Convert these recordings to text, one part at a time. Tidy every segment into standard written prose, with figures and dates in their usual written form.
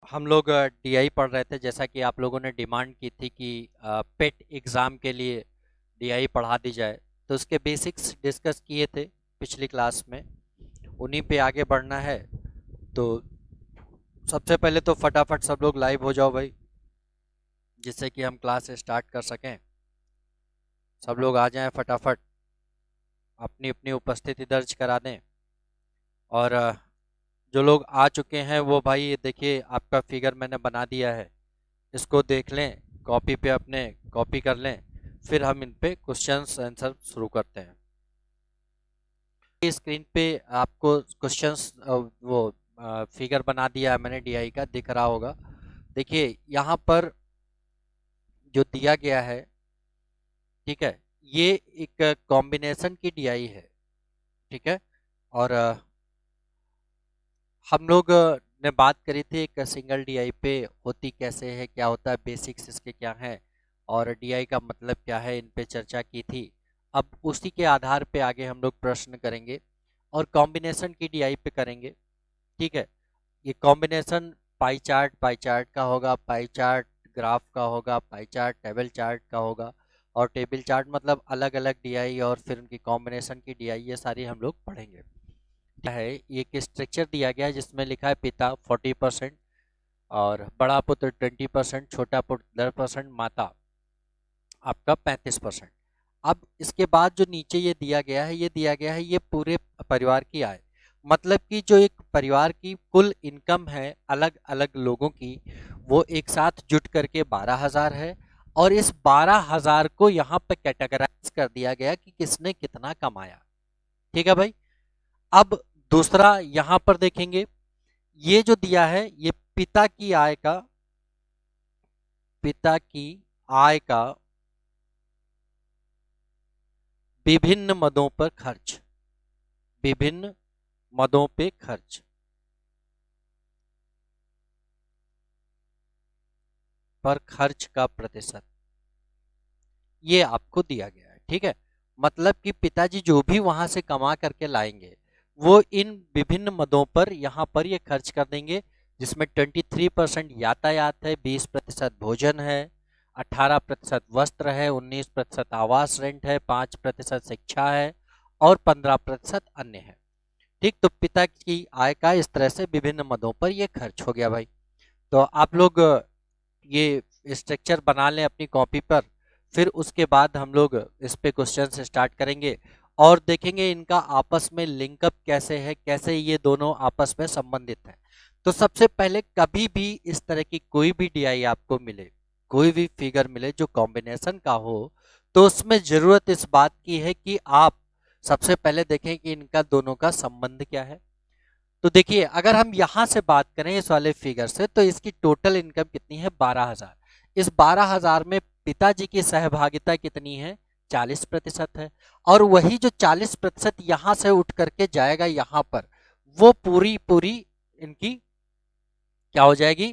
हम लोग डीआई पढ़ रहे थे, जैसा कि आप लोगों ने डिमांड की थी कि पेट एग्ज़ाम के लिए डीआई पढ़ा दी जाए। तो उसके बेसिक्स डिस्कस किए थे पिछली क्लास में, उन्हीं पे आगे बढ़ना है। तो सबसे पहले तो फटाफट सब लोग लाइव हो जाओ भाई, जिससे कि हम क्लास स्टार्ट कर सकें। सब लोग आ जाएं फटाफट, अपनी अपनी उपस्थिति दर्ज करा दें। और जो लोग आ चुके हैं वो भाई ये देखिए, आपका फिगर मैंने बना दिया है, इसको देख लें, कॉपी पे अपने कॉपी कर लें, फिर हम इन पे क्वेश्चंस आंसर शुरू करते हैं। स्क्रीन पे आपको क्वेश्चंस वो फिगर बना दिया है मैंने, डीआई का दिख रहा होगा। देखिए यहाँ पर जो दिया गया है, ठीक है, ये एक कॉम्बिनेशन की डीआई है, ठीक है। और हम लोग ने बात करी थी एक सिंगल डीआई पे होती कैसे है, क्या होता है, बेसिक्स इसके क्या हैं और डीआई का मतलब क्या है, इन पे चर्चा की थी। अब उसी के आधार पे आगे हम लोग प्रश्न करेंगे और कॉम्बिनेशन की डीआई पे करेंगे, ठीक है। ये कॉम्बिनेशन पाई चार्ट का होगा, पाई चार्ट ग्राफ का होगा, पाई चार्ट टेबल चार्ट का होगा, और टेबल चार्ट मतलब अलग अलग डीआई और फिर उनकी कॉम्बिनेशन की डीआई, ये सारी हम लोग पढ़ेंगे। है एक स्ट्रक्चर दिया गया है जिसमें लिखा है पिता 40% और बड़ा पुत्र 20%, छोटा पुत्र 10%, माता आपका 35%। अब इसके बाद जो नीचे ये दिया गया है, ये दिया गया है ये पूरे परिवार की आय, मतलब कि जो एक परिवार की कुल इनकम है अलग अलग लोगों की, वो एक साथ जुट करके 12,000 है। और इस 12,000 को यहाँ पे कैटेगराइज कर दिया गया कि किसने कितना कमाया, ठीक है भाई। अब दूसरा यहाँ पर देखेंगे, ये जो दिया है ये पिता की आय का विभिन्न मदों पर खर्च, विभिन्न मदों पे खर्च पर खर्च का प्रतिशत, ये आपको दिया गया है, ठीक है। मतलब कि पिताजी जो भी वहां से कमा करके लाएंगे वो इन विभिन्न मदों पर यहाँ पर ये खर्च कर देंगे, जिसमें 23% यातायात है, 20% भोजन है, 18% वस्त्र है, 19% आवास रेंट है, 5% शिक्षा है और 15% अन्य है, ठीक। तो पिता की आय का इस तरह से विभिन्न मदों पर यह खर्च हो गया भाई। तो आप लोग ये स्ट्रक्चर बना लें अपनी कॉपी पर, फिर उसके बाद हम लोग इस पे क्वेश्चन स्टार्ट करेंगे और देखेंगे इनका आपस में लिंकअप कैसे है, कैसे ये दोनों आपस में संबंधित हैं। तो सबसे पहले कभी भी इस तरह की कोई भी डीआई आपको मिले, कोई भी फिगर मिले जो कॉम्बिनेशन का हो, तो उसमें जरूरत इस बात की है कि आप सबसे पहले देखें कि इनका दोनों का संबंध क्या है। तो देखिए अगर हम यहां से बात करें इस वाले फिगर से, तो इसकी टोटल इनकम कितनी है, 12,000। इस 12,000 में पिताजी की सहभागिता कितनी है, 40% है। और वही जो 40% यहां से उठ करके जाएगा यहाँ पर, वो पूरी पूरी इनकी क्या हो जाएगी,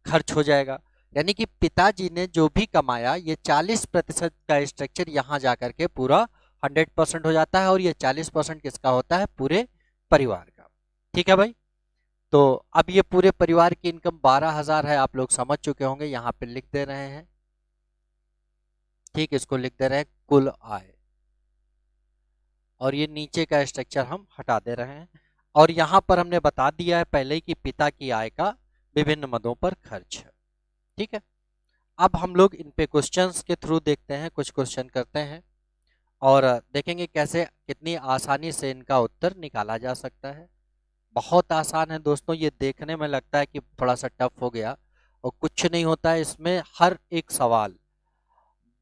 खर्च हो जाएगा। यानी कि पिताजी ने जो भी कमाया, ये 40% का स्ट्रक्चर यहाँ जा करके पूरा 100% हो जाता है, और ये 40% किसका होता है, पूरे परिवार का, ठीक है भाई। तो अब ये पूरे परिवार की इनकम 12,000 है, आप लोग समझ चुके होंगे, यहाँ पे लिख दे रहे हैं, ठीक, इसको लिख दे रहे हैं कुल आय, और ये नीचे का स्ट्रक्चर हम हटा दे रहे हैं। और यहाँ पर हमने बता दिया है पहले ही कि पिता की आय का विभिन्न मदों पर खर्च है, ठीक है। अब हम लोग इन पे क्वेश्चंस के थ्रू देखते हैं, कुछ क्वेश्चन करते हैं और देखेंगे कैसे कितनी आसानी से इनका उत्तर निकाला जा सकता है। बहुत आसान है दोस्तों, ये देखने में लगता है कि थोड़ा सा टफ हो गया, और कुछ नहीं होता है इसमें, हर एक सवाल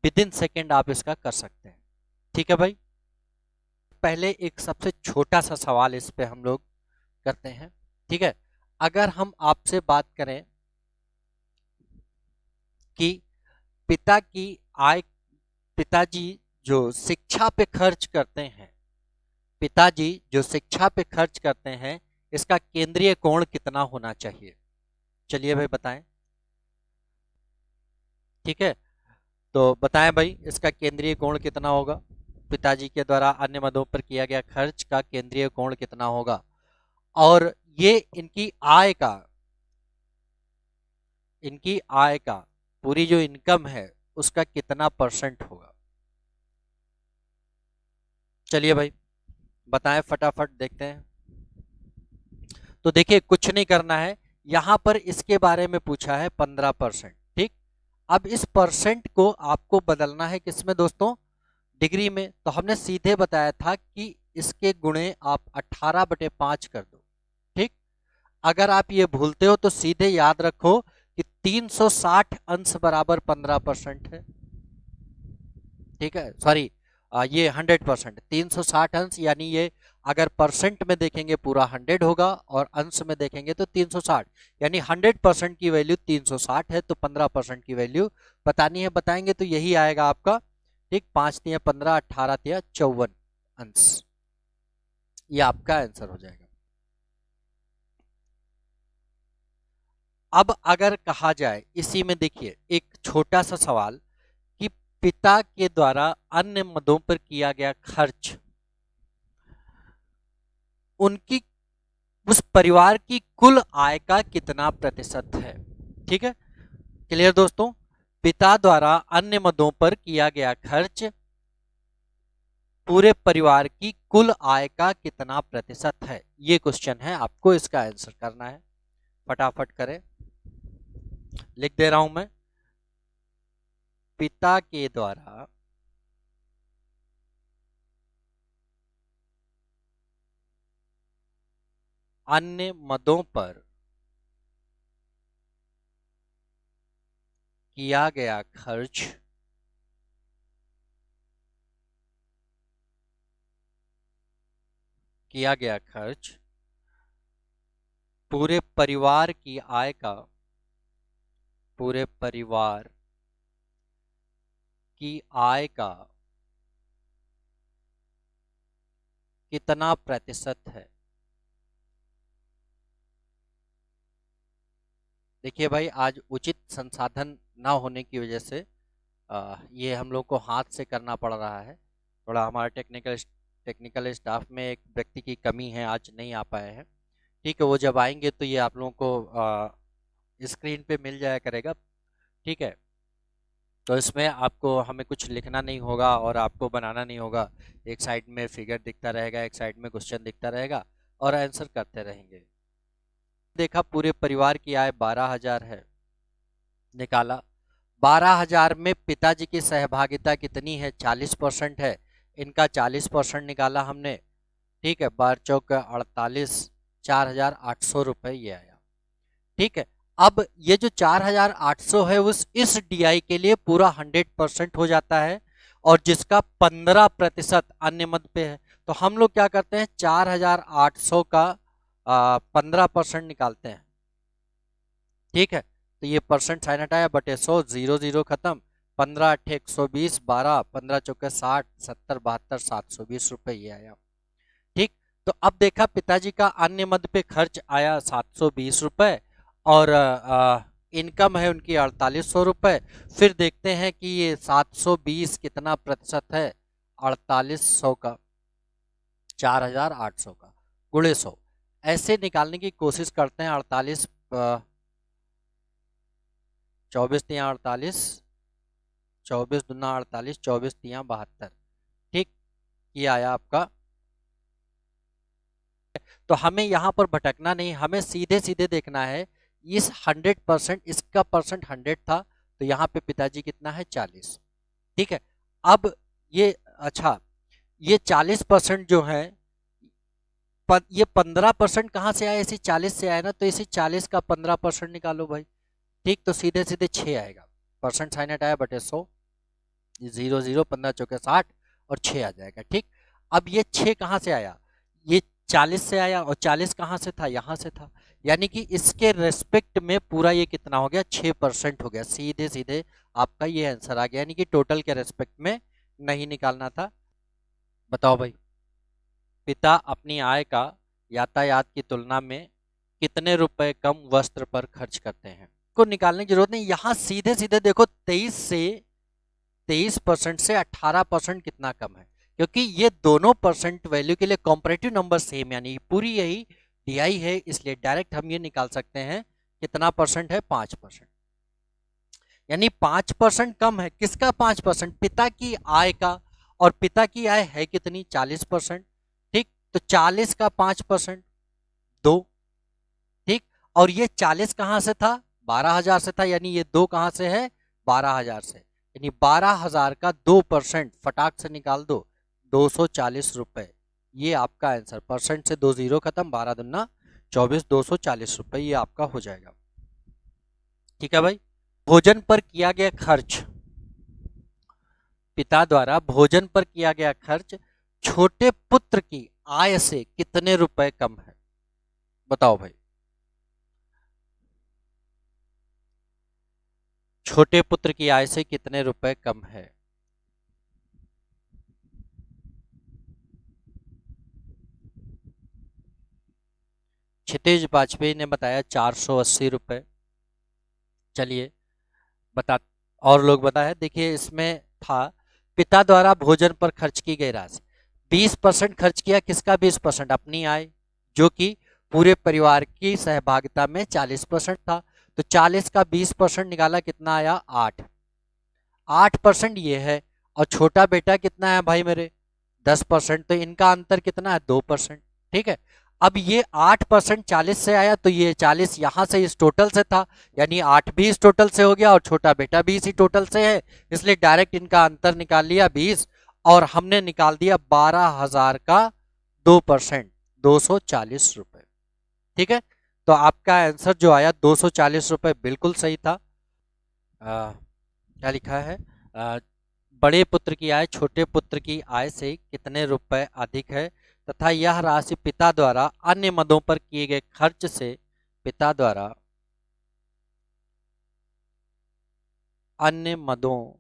विद इन सेकेंड आप इसका कर सकते हैं, ठीक है भाई। पहले एक सबसे छोटा सा सवाल इस पे हम लोग करते हैं, ठीक है। अगर हम आपसे बात करें कि पिता की आय, पिताजी जो शिक्षा पे खर्च करते हैं, पिताजी जो शिक्षा पे खर्च करते हैं, इसका केंद्रीय कोण कितना होना चाहिए, चलिए भाई बताएं, ठीक है। तो बताएं भाई इसका केंद्रीय कोण कितना होगा, पिताजी के द्वारा अन्य मदों पर किया गया खर्च का केंद्रीय कोण कितना होगा। और ये इनकी आय का इनकी आय का, पूरी जो इनकम है उसका कितना परसेंट होगा। चलिए भाई बताएं, फटाफट देखते हैं। तो देखिए कुछ नहीं करना है, यहां पर इसके बारे में पूछा है 15%। ठीक, अब इस परसेंट को आपको बदलना है किसमें दोस्तों, डिग्री में। तो हमने सीधे बताया था कि इसके गुणे आप 18/5 कर दो। ठीक, अगर आप ये भूलते हो तो सीधे याद रखो कि 360 अंश बराबर 15% है। ठीक है, सॉरी ये 100%, 360 अंश, यानी ये अगर परसेंट में देखेंगे पूरा 100 होगा और अंश में देखेंगे तो 360, यानी 100% की वैल्यू 360 है, तो 15% की वैल्यू बतानी है, बताएंगे तो यही आएगा आपका। ठीक, 5 तिया 15, 18 तिया 54 अंश, ये आपका आंसर हो जाएगा। अब अगर कहा जाए इसी में, देखिए एक छोटा सा सवाल कि पिता के द्वारा अन्य मदों पर किया गया खर्च उनकी उस परिवार की कुल आय का कितना प्रतिशत है। ठीक है, क्लियर दोस्तों, पिता द्वारा अन्य मदों पर किया गया खर्च पूरे परिवार की कुल आय का कितना प्रतिशत है, ये क्वेश्चन है, आपको इसका आंसर करना है। फटाफट करें, लिख दे रहा हूं मैं। पिता के द्वारा अन्य मदों पर किया गया खर्च पूरे परिवार की आय का, पूरे परिवार की आय का कितना प्रतिशत है। देखिए भाई, आज उचित संसाधन ना होने की वजह से ये हम लोग को हाथ से करना पड़ रहा है। थोड़ा हमारा टेक्निकल स्टाफ में एक व्यक्ति की कमी है, आज नहीं आ पाए हैं। ठीक है, वो जब आएंगे तो ये आप लोगों को स्क्रीन पे मिल जाया करेगा। ठीक है, तो इसमें आपको हमें कुछ लिखना नहीं होगा और आपको बनाना नहीं होगा। एक साइड में फिगर दिखता रहेगा, एक साइड में क्वेश्चन दिखता रहेगा और आंसर करते रहेंगे। देखा पूरे परिवार की आय 12,000 है, निकाला 12,000 में पिताजी की सहभागिता कितनी है, 40% है, इनका 40% निकाला हमने। ठीक है, 12 चौक 48, 4,800 रुपये ये आया। ठीक है, अब ये जो 4,800 है उस इस डीआई के लिए पूरा 100% हो जाता है, और जिसका 15% अन्य मद पे है, तो हम लोग क्या करते हैं 4,800 का 15% निकालते हैं। ठीक है, तो ये परसेंट साइन हटाया, बटे 100, 0 0 खत्म, 15 8 120, 12 15 चौके 60, 70 72, 720 रुपये ये आया। ठीक, तो अब देखा पिताजी का अन्य मद पे खर्च आया 720 रुपये, और इनकम है उनकी 4800 रुपये। फिर देखते हैं कि ये 720 कितना प्रतिशत है, 4800 का 4,800 का गुणे 100, ऐसे निकालने की कोशिश करते हैं। 48 24 तिया 48, 24 दूना 48, 24 तिया 72। ठीक, ये आया आपका। तो हमें यहाँ पर भटकना नहीं, हमें सीधे सीधे देखना है। इस 100%, इसका परसेंट 100 था, तो यहाँ पे पिताजी कितना है 40। ठीक है, अब ये अच्छा, ये 40% जो है, ये 15% कहाँ से आया, इसी 40 से आया ना, तो इसी 40 का 15% निकालो भाई। ठीक, तो सीधे सीधे 6 आएगा, परसेंट साइन हटाया बटे 100, 0 0 15 चौके 60 और 6 आ जाएगा। ठीक, अब ये 6 कहाँ से आया, ये 40 से आया, और 40 कहाँ से था, यहाँ से था, यानी कि इसके रेस्पेक्ट में पूरा ये कितना हो गया, 6% हो गया। सीधे सीधे आपका ये आंसर आ गया, यानी कि टोटल के रेस्पेक्ट में नहीं निकालना था। बताओ भाई, पिता अपनी आय का यातायात की तुलना में कितने रुपए कम वस्त्र पर खर्च करते हैं, को निकालने की जरूरत नहीं, यहाँ सीधे सीधे देखो 23% से 18% कितना कम है, क्योंकि ये दोनों परसेंट वैल्यू के लिए कॉम्परेटिव नंबर सेम, यानी पूरी यही डीआई है, इसलिए डायरेक्ट हम ये निकाल सकते हैं कितना परसेंट है, 5%। यानी 5% कम है। किसका 5%? पिता की आय का। और पिता की आय है कितनी? 40%। ठीक, तो 40 का 5% 2। ठीक, और ये 40 कहां से था? 12,000 से था, यानी ये 2 कहां से है? 12,000 से। यानी 12,000 का 2% फटाक से निकाल दो, 240 रुपए। ये आपका आंसर। परसेंट से 2 जीरो खत्म, 12 दुना 24, 240 रुपए ये आपका हो जाएगा। ठीक है भाई। भोजन पर किया गया खर्च, पिता द्वारा भोजन पर किया गया खर्च छोटे पुत्र की आय से कितने रुपए कम है? बताओ भाई। छोटे पुत्र की आय से कितने रुपए कम है? क्षितिज वाजपेयी ने बताया 480 रुपए। चलिए बता, और लोग बताए। देखिए इसमें था पिता द्वारा भोजन पर खर्च की गई राशि, 20% खर्च किया। किसका 20%? अपनी आय, जो कि पूरे परिवार की सहभागिता में 40% था। तो 40 का 20% निकाला, कितना आया? 8। 8% ये है। और छोटा बेटा कितना है भाई मेरे? 10%। तो इनका अंतर कितना है? 2%। ठीक है। अब ये 8% 40 से आया, तो ये 40 यहां से इस टोटल से था, यानी 8 भी इस टोटल से हो गया और छोटा बेटा भी इसी टोटल से है। इसलिए डायरेक्ट इनका अंतर निकाल लिया 20, और हमने निकाल दिया 12,000 का 2%, 240 रुपए। ठीक है। तो आपका आंसर जो आया 240 रुपए बिल्कुल सही था। क्या लिखा है? आ, बड़े पुत्र की आय छोटे पुत्र की आय से कितने रुपए अधिक है, तथा यह राशि पिता द्वारा अन्य मदों पर किए गए खर्च से, पिता द्वारा अन्य मदों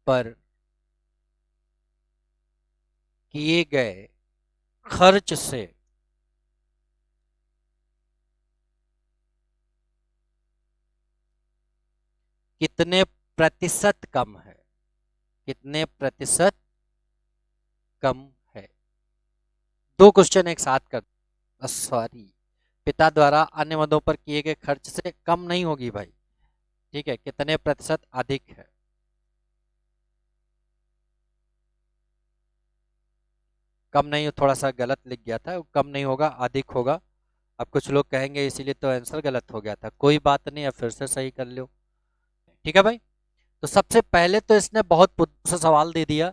पर किए गए खर्च से कितने प्रतिशत कम है? कितने प्रतिशत कम है? दो क्वेश्चन एक साथ कर, सॉरी, पिता द्वारा अन्य मदों पर किए गए खर्च से कम नहीं होगी भाई। ठीक है, कितने प्रतिशत अधिक है? कम नहीं, थोड़ा सा गलत लिख गया था, कम नहीं होगा, अधिक होगा। अब कुछ लोग कहेंगे इसीलिए तो आंसर गलत हो गया था, कोई बात नहीं, अब फिर से सही कर लो। ठीक है भाई। तो सबसे पहले तो इसने बहुत बुद्ध से सवाल दे दिया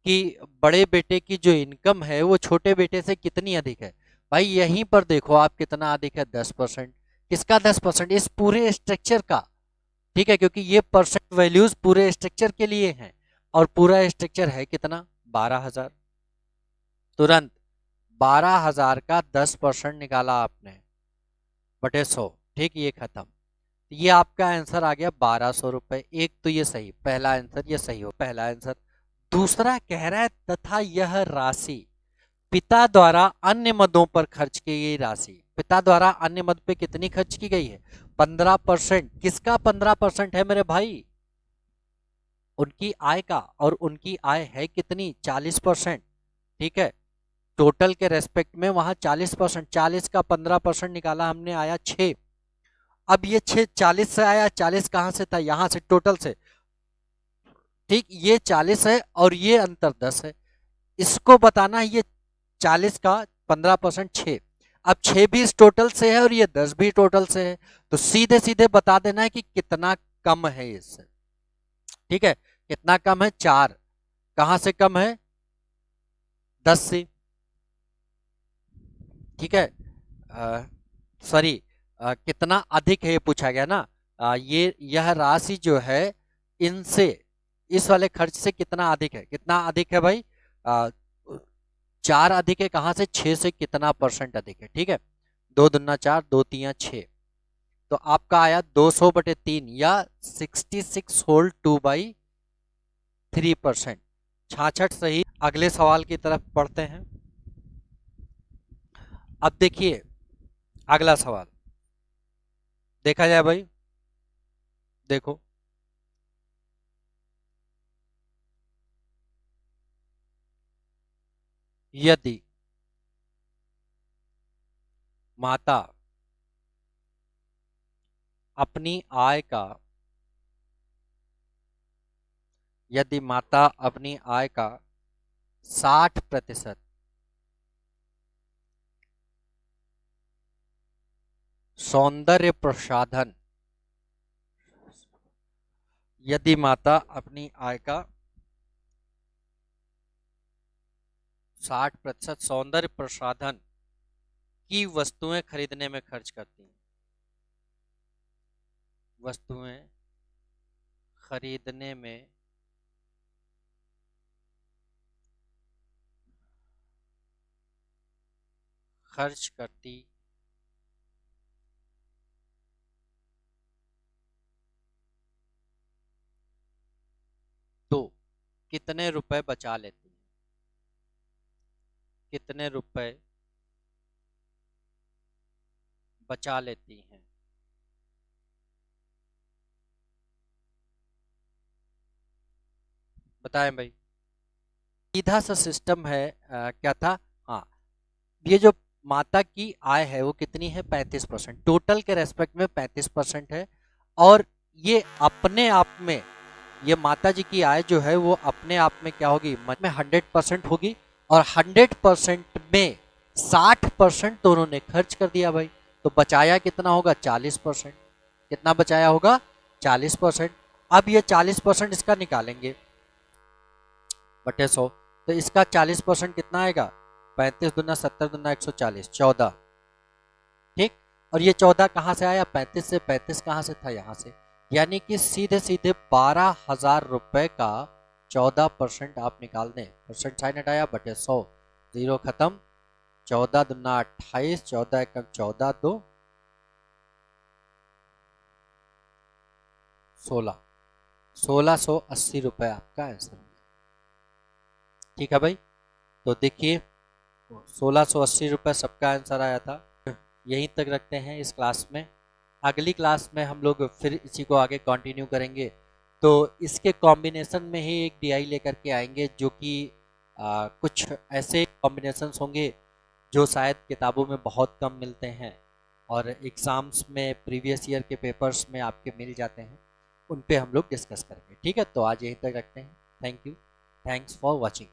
कि बड़े बेटे की जो इनकम है वो छोटे बेटे से कितनी अधिक है। भाई यहीं पर देखो आप, कितना अधिक है? 10%। किसका 10%? इस पूरे स्ट्रक्चर का। ठीक है, क्योंकि ये परसेंट वैल्यूज पूरे स्ट्रक्चर के लिए हैं, और पूरा स्ट्रक्चर है कितना? 12,000। तुरंत 12,000 का 10% निकाला आपने, बटे 100। ठीक, ये खत्म। ये आपका आंसर आ गया 1,200 रुपए। एक तो ये सही, पहला आंसर ये सही हो, पहला आंसर। दूसरा कह रहा है तथा यह राशि पिता द्वारा अन्य मदों पर खर्च की गई राशि, पिता द्वारा अन्य मद पे कितनी खर्च की गई है? 15%। किसका 15% है मेरे भाई? उनकी आय का। और उनकी आय है कितनी? 40%। ठीक है, टोटल के रेस्पेक्ट में वहां 40%, 40 का 15% निकाला हमने, आया 6। अब ये 6 40 से आया, 40 कहां से था? यहां से, टोटल से। ठीक, ये 40 है और ये अंतर 10 है। इसको बताना है, ये 40 का 15% 6। अब 6 भी इस टोटल से है और ये 10 भी टोटल से है, तो सीधे सीधे बता देना है कि कितना कम है इससे। ठीक है, कितना कम है? 4। कहां से कम है? 10 से। ठीक है, सॉरी, कितना अधिक है ये पूछा गया ना। ये यह राशि जो है इनसे, इस वाले खर्च से कितना अधिक है? कितना अधिक है भाई? 4 अधिक है। कहां से? 6 से। कितना परसेंट अधिक है? ठीक है, 2 दुना 4, 2 तिया 6। तो आपका आया 200/3 या 66/2/3%। 66 सही। अगले सवाल की तरफ बढ़ते हैं। अब देखिए अगला सवाल, देखा जाए भाई। देखो, यदि माता अपनी आय का यदि माता अपनी आय का 60% सौंदर्य प्रसाधन, यदि माता अपनी आय का 60% सौंदर्य प्रसाधन की वस्तुएं खरीदने में खर्च करती हैं, वस्तुएं खरीदने में खर्च करती तो कितने रुपए बचा लेती हैं, कितने रुपए बचा लेती हैं? बताएं भाई। सीधा सा सिस्टम है। क्या था? हाँ, ये जो माता की आय है वो कितनी है? 35%, टोटल के रेस्पेक्ट में 35% है। और ये अपने आप में, ये माता जी की आय जो है वो अपने आप में क्या होगी? में 100% होगी, और 100% में 60% तो उन्होंने खर्च कर दिया भाई। तो बचाया कितना होगा? 40%। कितना बचाया होगा? 40%। अब ये 40% इसका निकालेंगे बटे 100, तो इसका 40% कितना आएगा? 35 दूना 70 दूना 140, 14। ठीक। और ये 14 कहाँ से आया? 35 से। 35 कहाँ से था? यहाँ से। यानी कि सीधे सीधे 12,000 रुपए का 14% आप निकाल दें। परसेंट साइन हटाया बटे 100, जीरो खत्म। 14 दूना 28, 14 एकम 14, 2 16, 1680 रुपए आपका आंसर। ठीक है भाई। तो देखिए 1680 रुपये सबका आंसर आया था। यहीं तक रखते हैं इस क्लास में। अगली क्लास में हम लोग फिर इसी को आगे कंटिन्यू करेंगे। तो इसके कॉम्बिनेशन में ही एक डीआई लेकर के आएंगे, जो कि कुछ ऐसे कॉम्बिनेशंस होंगे जो शायद किताबों में बहुत कम मिलते हैं और एग्ज़ाम्स में प्रीवियस ईयर के पेपर्स में आपके मिल जाते हैं। उन पे हम लोग डिस्कस करेंगे। ठीक है, तो आज यहीं तक रखते हैं। Thank you, thanks for watching.